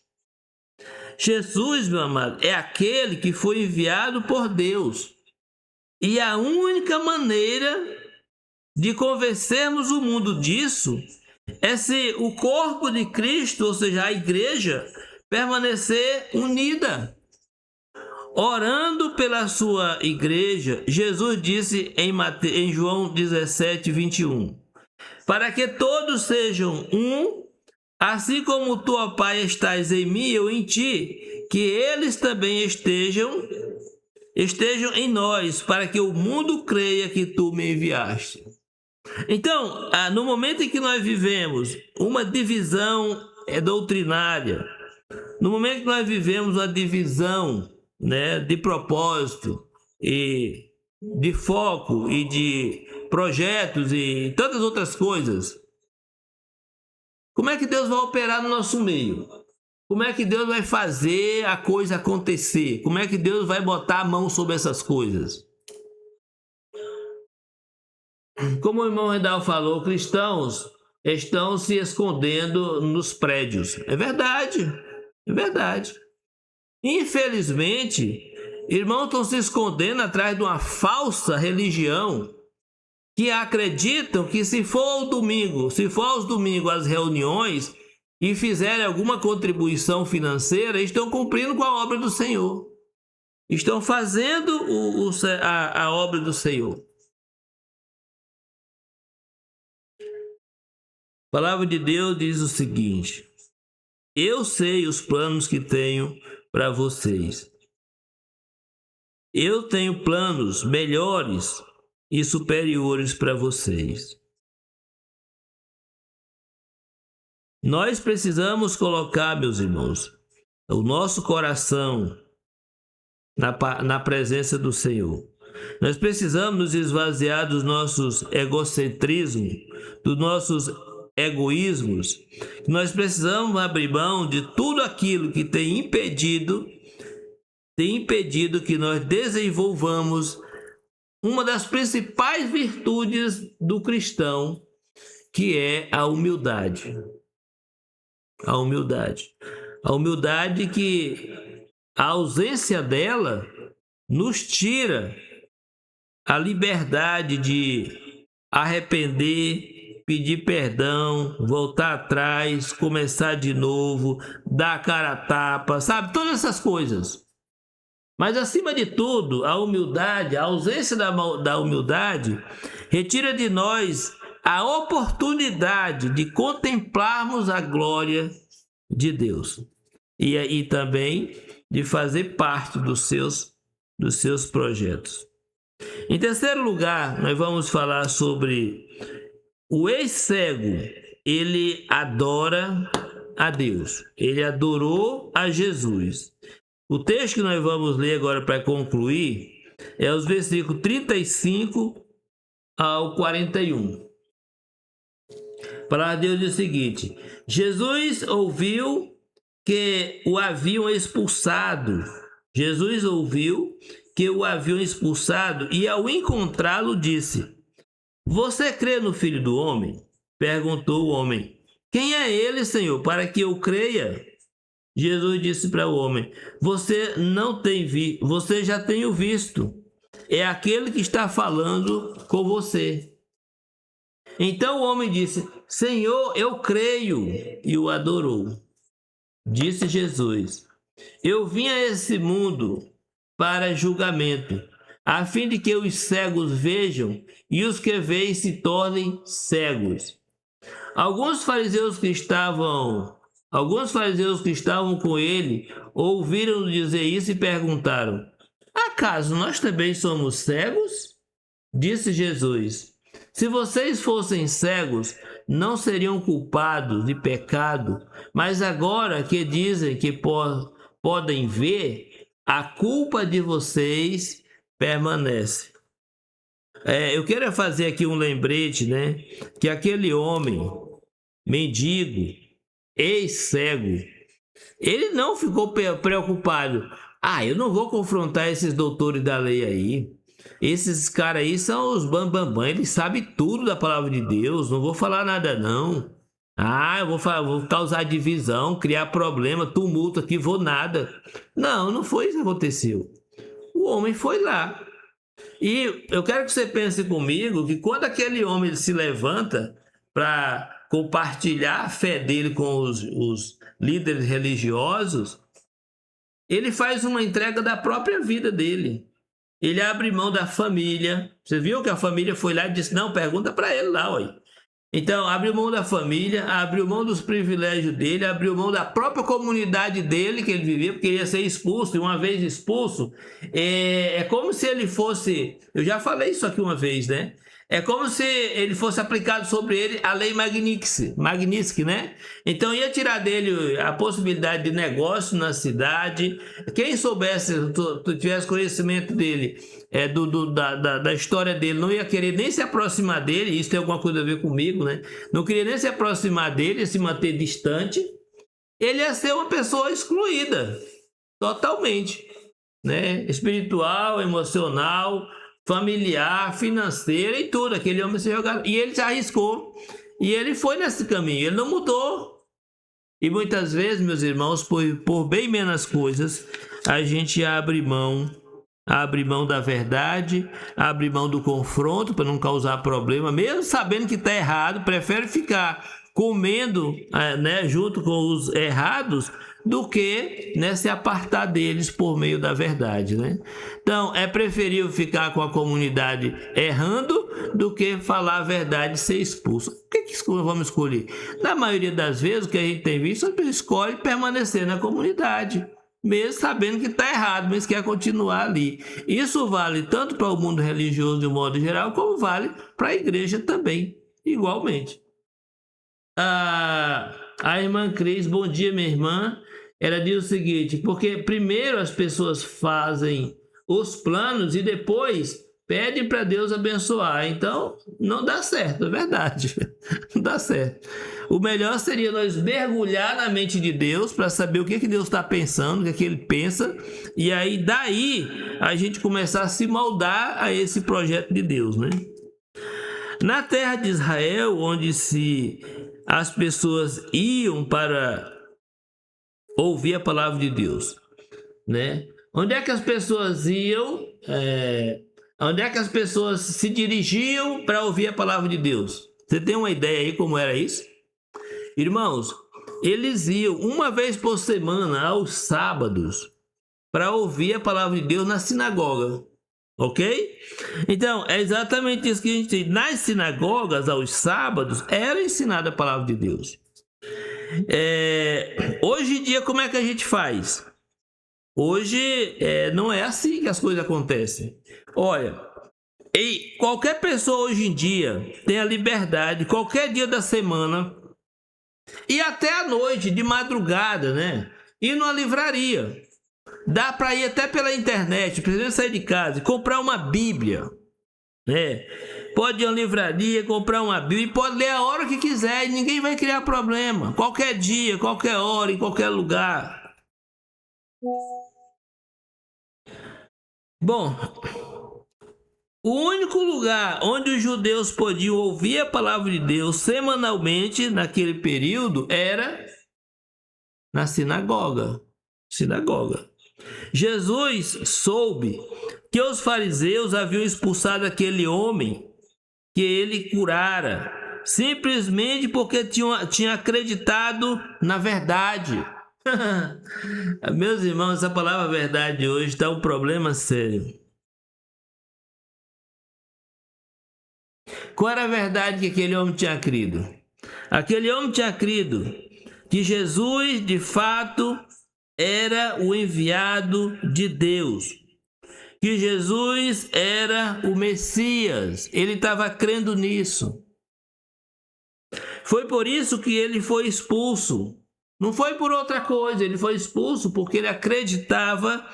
Jesus, meu amado, é aquele que foi enviado por Deus. E a única maneira de convencermos o mundo disso é se o corpo de Cristo, ou seja, a igreja, permanecer unida. Orando pela sua igreja, Jesus disse em João 17:21, para que todos sejam um, assim como tu, ó Pai, estás em mim e eu em ti, que eles também estejam em nós, para que o mundo creia que tu me enviaste. Então, no momento em que nós vivemos uma divisão doutrinária, no momento que nós vivemos uma divisão, né, de propósito e de foco e de projetos e tantas outras coisas, como é que Deus vai operar no nosso meio? Como é que Deus vai fazer a coisa acontecer? Como é que Deus vai botar a mão sobre essas coisas? Como o irmão Rendal falou, cristãos estão se escondendo nos prédios. É verdade, é verdade. Infelizmente, irmãos estão se escondendo atrás de uma falsa religião que acreditam que se for aos domingos às reuniões e fizerem alguma contribuição financeira, estão cumprindo com a obra do Senhor. Estão fazendo a obra do Senhor. A palavra de Deus diz o seguinte: eu sei os planos que tenho para vocês. Eu tenho planos melhores e superiores para vocês. Nós precisamos colocar, meus irmãos, o nosso coração na presença do Senhor. Nós precisamos nos esvaziar dos nossos egocentrismos, dos nossos egoísmos. Nós precisamos abrir mão de tudo aquilo que tem impedido que nós desenvolvamos uma das principais virtudes do cristão, que é a humildade. A humildade. A humildade que a ausência dela nos tira a liberdade de arrepender, pedir perdão, voltar atrás, começar de novo, dar a cara a tapa, sabe? Todas essas coisas. Mas, acima de tudo, a humildade, a ausência da humildade, retira de nós a oportunidade de contemplarmos a glória de Deus. E também de fazer parte dos seus projetos. Em terceiro lugar, nós vamos falar sobre o ex-cego. Ele adora a Deus. Ele adorou a Jesus. O texto que nós vamos ler agora para concluir é os versículos 35 ao 41. A palavra de Deus diz o seguinte: Jesus ouviu que o haviam expulsado. E ao encontrá-lo disse: Você crê no Filho do Homem? Perguntou o homem: Quem é ele, Senhor, para que eu creia? Jesus disse para o homem: Você já tem o visto. É aquele que está falando com você. Então o homem disse: Senhor, eu creio, e o adorou. Disse Jesus: Eu vim a esse mundo para julgamento, a fim de que os cegos vejam e os que veem se tornem cegos. Alguns fariseus que estavam com ele ouviram dizer isso e perguntaram: Acaso nós também somos cegos? Disse Jesus: Se vocês fossem cegos, não seriam culpados de pecado, mas agora que dizem que podem ver, a culpa de vocês permanece. Eu quero fazer aqui um lembrete, né? Que aquele homem, mendigo, ex-cego, ele não ficou preocupado. Eu não vou confrontar esses doutores da lei aí. Esses caras aí são os bambambam, eles sabem tudo da palavra de Deus, não vou falar nada não. Ah, eu vou causar divisão, criar problema, tumulto aqui, vou nada. Não, não foi isso que aconteceu. O homem foi lá. E eu quero que você pense comigo que quando aquele homem se levanta para compartilhar a fé dele com os líderes religiosos, ele faz uma entrega da própria vida dele. Ele abre mão da família. Você viu que a família foi lá e disse, não, pergunta para ele lá, ué. Então, abriu mão da família, abriu mão dos privilégios dele, abriu mão da própria comunidade dele que ele vivia, porque ia ser expulso, e uma vez expulso, é como se ele fosse, eu já falei isso aqui uma vez, né? É como se ele fosse aplicado sobre ele a lei Magnitsky, né? Então ia tirar dele a possibilidade de negócio na cidade. Quem soubesse, tu tivesse conhecimento dele, da história dele, não ia querer nem se aproximar dele. Isso tem alguma coisa a ver comigo, né? Não queria nem se aproximar dele, se manter distante. Ele ia ser uma pessoa excluída, totalmente, né? Espiritual, emocional, familiar, financeira e tudo. Aquele homem se jogava. E ele se arriscou. E ele foi nesse caminho. Ele não mudou. E muitas vezes, meus irmãos, por bem menos coisas, a gente abre mão da verdade, abre mão do confronto para não causar problema, mesmo sabendo que está errado, prefere ficar comendo, né, junto com os errados, do que, né, se apartar deles por meio da verdade, né? Então, é preferível ficar com a comunidade errando do que falar a verdade e ser expulso. O que vamos escolher? Na maioria das vezes, o que a gente tem visto, a pessoa escolhe permanecer na comunidade, mesmo sabendo que está errado, mas quer continuar ali. Isso vale tanto para o mundo religioso de um modo geral, como vale para a igreja também, igualmente. A irmã Cris, bom dia, minha irmã. Ela diz o seguinte, porque primeiro as pessoas fazem os planos e depois pedem para Deus abençoar. Então, não dá certo, é verdade. Não dá certo. O melhor seria nós mergulhar na mente de Deus para saber o que Deus está pensando, o que ele pensa, e aí daí a gente começar a se moldar a esse projeto de Deus, né? Na terra de Israel, onde as pessoas iam para ouvir a palavra de Deus, né? Onde é que as pessoas iam? Onde é que as pessoas se dirigiam para ouvir a palavra de Deus? Você tem uma ideia aí como era isso? Irmãos, eles iam uma vez por semana, aos sábados, para ouvir a palavra de Deus na sinagoga. Ok? Então, é exatamente isso que a gente tem. Nas sinagogas, aos sábados, era ensinada a palavra de Deus. Hoje em dia, como é que a gente faz? Hoje, não é assim que as coisas acontecem. Olha, qualquer pessoa hoje em dia tem a liberdade, qualquer dia da semana, e até à noite, de madrugada, né? Ir numa livraria. Dá para ir até pela internet, precisa sair de casa e comprar uma Bíblia, né? Pode ir a uma livraria, comprar uma Bíblia, pode ler a hora que quiser e ninguém vai criar problema. Qualquer dia, qualquer hora, em qualquer lugar. Bom, o único lugar onde os judeus podiam ouvir a palavra de Deus semanalmente naquele período era na sinagoga. Jesus soube que os fariseus haviam expulsado aquele homem que ele curara, simplesmente porque tinha acreditado na verdade. Meus irmãos, essa palavra verdade hoje está um problema sério. Qual era a verdade que aquele homem tinha crido? Aquele homem tinha crido que Jesus, de fato, era o enviado de Deus, que Jesus era o Messias. Ele estava crendo nisso. Foi por isso que ele foi expulso. Não foi por outra coisa, ele foi expulso porque ele acreditava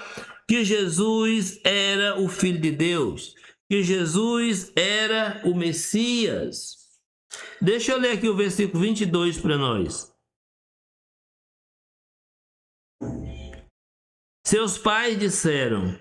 que Jesus era o Filho de Deus, que Jesus era o Messias. Deixa eu ler aqui o versículo 22 para nós. Seus pais disseram,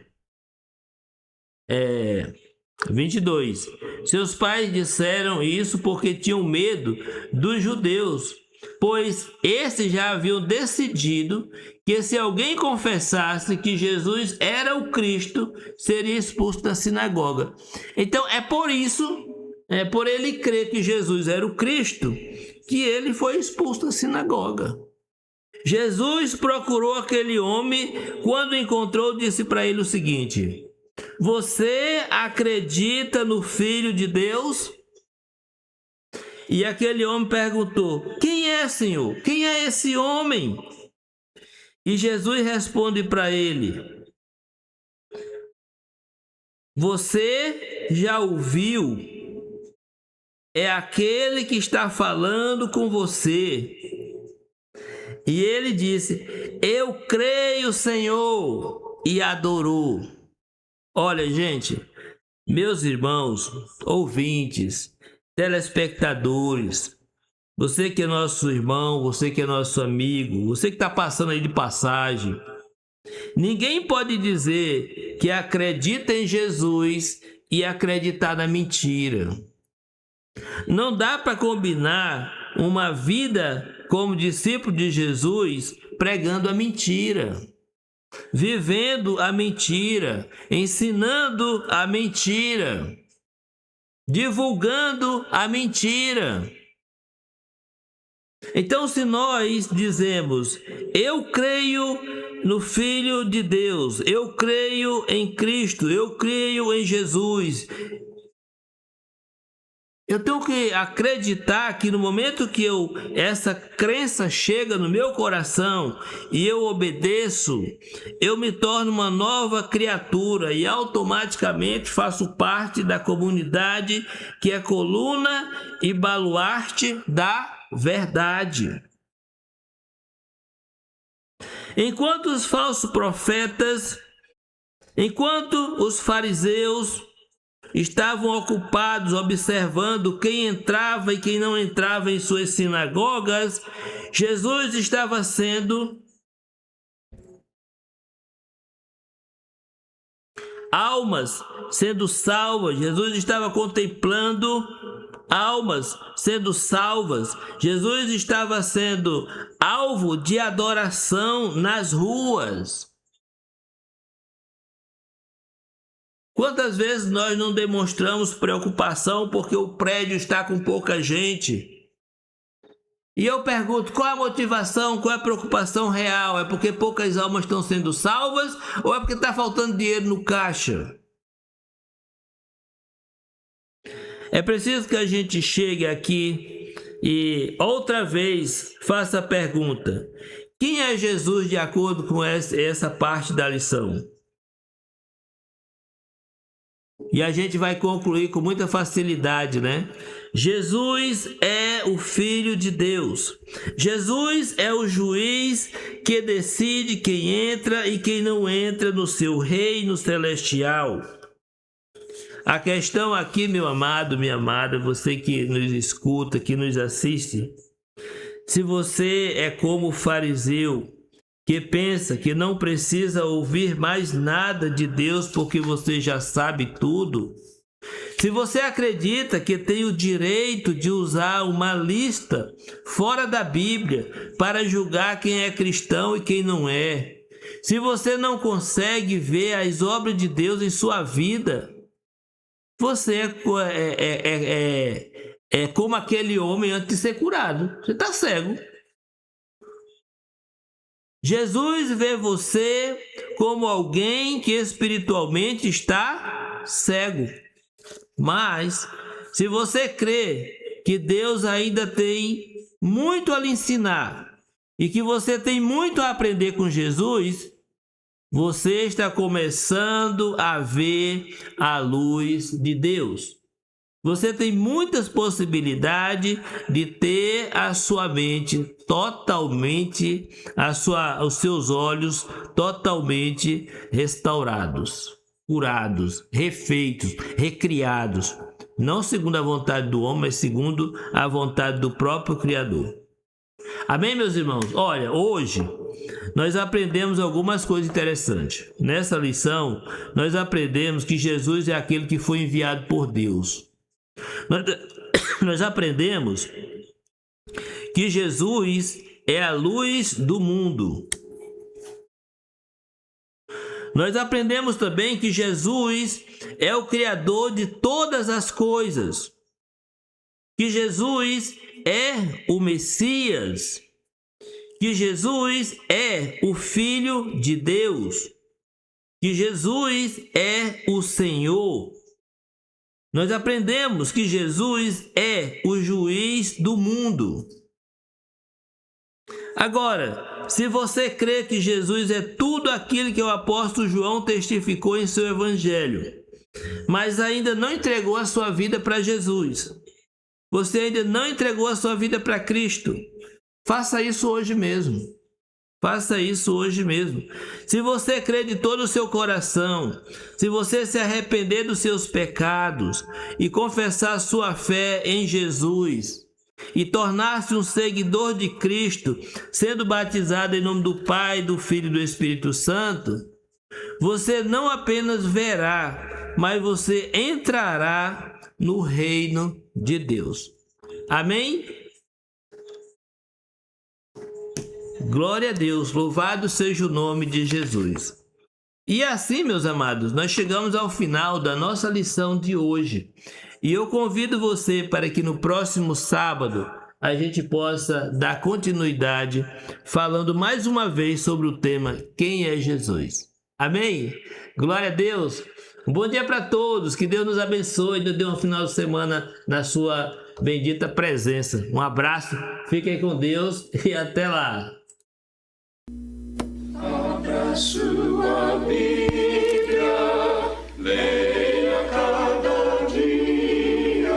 22. Seus pais disseram isso porque tinham medo dos judeus, pois esses já haviam decidido que se alguém confessasse que Jesus era o Cristo, seria expulso da sinagoga. Então é por isso, por ele crer que Jesus era o Cristo, que ele foi expulso da sinagoga. Jesus procurou aquele homem, quando encontrou, disse para ele o seguinte: você acredita no Filho de Deus? E aquele homem perguntou: quem é, Senhor? Quem é esse homem? E Jesus responde para ele: você já ouviu? É aquele que está falando com você. E ele disse: eu creio, Senhor, e adorou. Olha, gente, meus irmãos, ouvintes, telespectadores, você que é nosso irmão, você que é nosso amigo, você que está passando aí de passagem, ninguém pode dizer que acredita em Jesus e acreditar na mentira. Não dá para combinar uma vida como discípulo de Jesus pregando a mentira, vivendo a mentira, ensinando a mentira, divulgando a mentira. Então, se nós dizemos: eu creio no Filho de Deus, eu creio em Cristo, eu creio em Jesus, eu tenho que acreditar que no momento que essa crença chega no meu coração e eu obedeço, eu me torno uma nova criatura e automaticamente faço parte da comunidade que é coluna e baluarte da verdade. Enquanto os falsos profetas, enquanto os fariseus estavam ocupados observando quem entrava e quem não entrava em suas sinagogas, Jesus estava sendo almas sendo salvas. Jesus estava contemplando almas sendo salvas. Jesus estava sendo alvo de adoração nas ruas. Quantas vezes nós não demonstramos preocupação porque o prédio está com pouca gente? E eu pergunto, qual a motivação, qual a preocupação real? É porque poucas almas estão sendo salvas ou é porque está faltando dinheiro no caixa? É preciso que a gente chegue aqui e outra vez faça a pergunta: quem é Jesus de acordo com essa parte da lição? E a gente vai concluir com muita facilidade, né? Jesus é o Filho de Deus. Jesus é o juiz que decide quem entra e quem não entra no seu reino celestial. A questão aqui, meu amado, minha amada, você que nos escuta, que nos assiste, se você é como o fariseu, que pensa que não precisa ouvir mais nada de Deus porque você já sabe tudo, se você acredita que tem o direito de usar uma lista fora da Bíblia para julgar quem é cristão e quem não é, se você não consegue ver as obras de Deus em sua vida, você é como aquele homem antes de ser curado. Você está cego. Jesus vê você como alguém que espiritualmente está cego. Mas, se você crê que Deus ainda tem muito a lhe ensinar e que você tem muito a aprender com Jesus, você está começando a ver a luz de Deus. Você tem muitas possibilidades de ter a sua mente totalmente, os seus olhos totalmente restaurados, curados, refeitos, recriados. Não segundo a vontade do homem, mas segundo a vontade do próprio Criador. Amém, meus irmãos? Olha, hoje nós aprendemos algumas coisas interessantes. Nessa lição, nós aprendemos que Jesus é aquele que foi enviado por Deus. Nós aprendemos que Jesus é a luz do mundo. Nós aprendemos também que Jesus é o Criador de todas as coisas. Que Jesus é o Messias. Que Jesus é o Filho de Deus. Que Jesus é o Senhor. Nós aprendemos que Jesus é o juiz do mundo. Agora, se você crê que Jesus é tudo aquilo que o apóstolo João testificou em seu evangelho, mas ainda não entregou a sua vida para Jesus, você ainda não entregou a sua vida para Cristo, faça isso hoje mesmo. Faça isso hoje mesmo. Se você crê de todo o seu coração, se você se arrepender dos seus pecados e confessar sua fé em Jesus e tornar-se um seguidor de Cristo, sendo batizado em nome do Pai, do Filho e do Espírito Santo, você não apenas verá, mas você entrará no reino de Deus. Amém? Glória a Deus, louvado seja o nome de Jesus. E assim, meus amados, nós chegamos ao final da nossa lição de hoje. E eu convido você para que no próximo sábado a gente possa dar continuidade falando mais uma vez sobre o tema Quem é Jesus? Amém? Glória a Deus. Um bom dia para todos, que Deus nos abençoe e nos dê um final de semana na sua bendita presença. Um abraço, fiquem com Deus e até lá. Abra sua Bíblia, leia cada dia,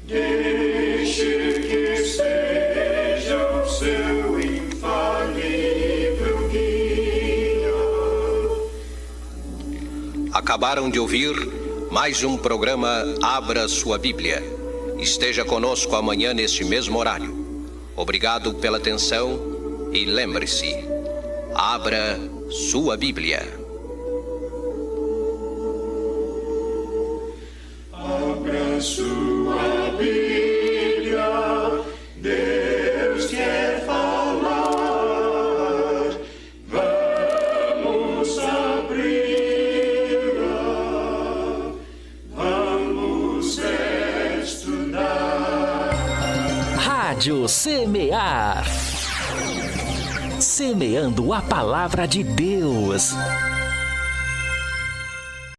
deixe que seja o seu infalível guia. Acabaram de ouvir mais um programa Abra Sua Bíblia. Esteja conosco amanhã neste mesmo horário. Obrigado pela atenção e lembre-se, abra sua Bíblia. Abra sua Bíblia, Deus quer falar. Vamos abri-la, vamos estudar. Rádio Semear. Semeando a palavra de Deus.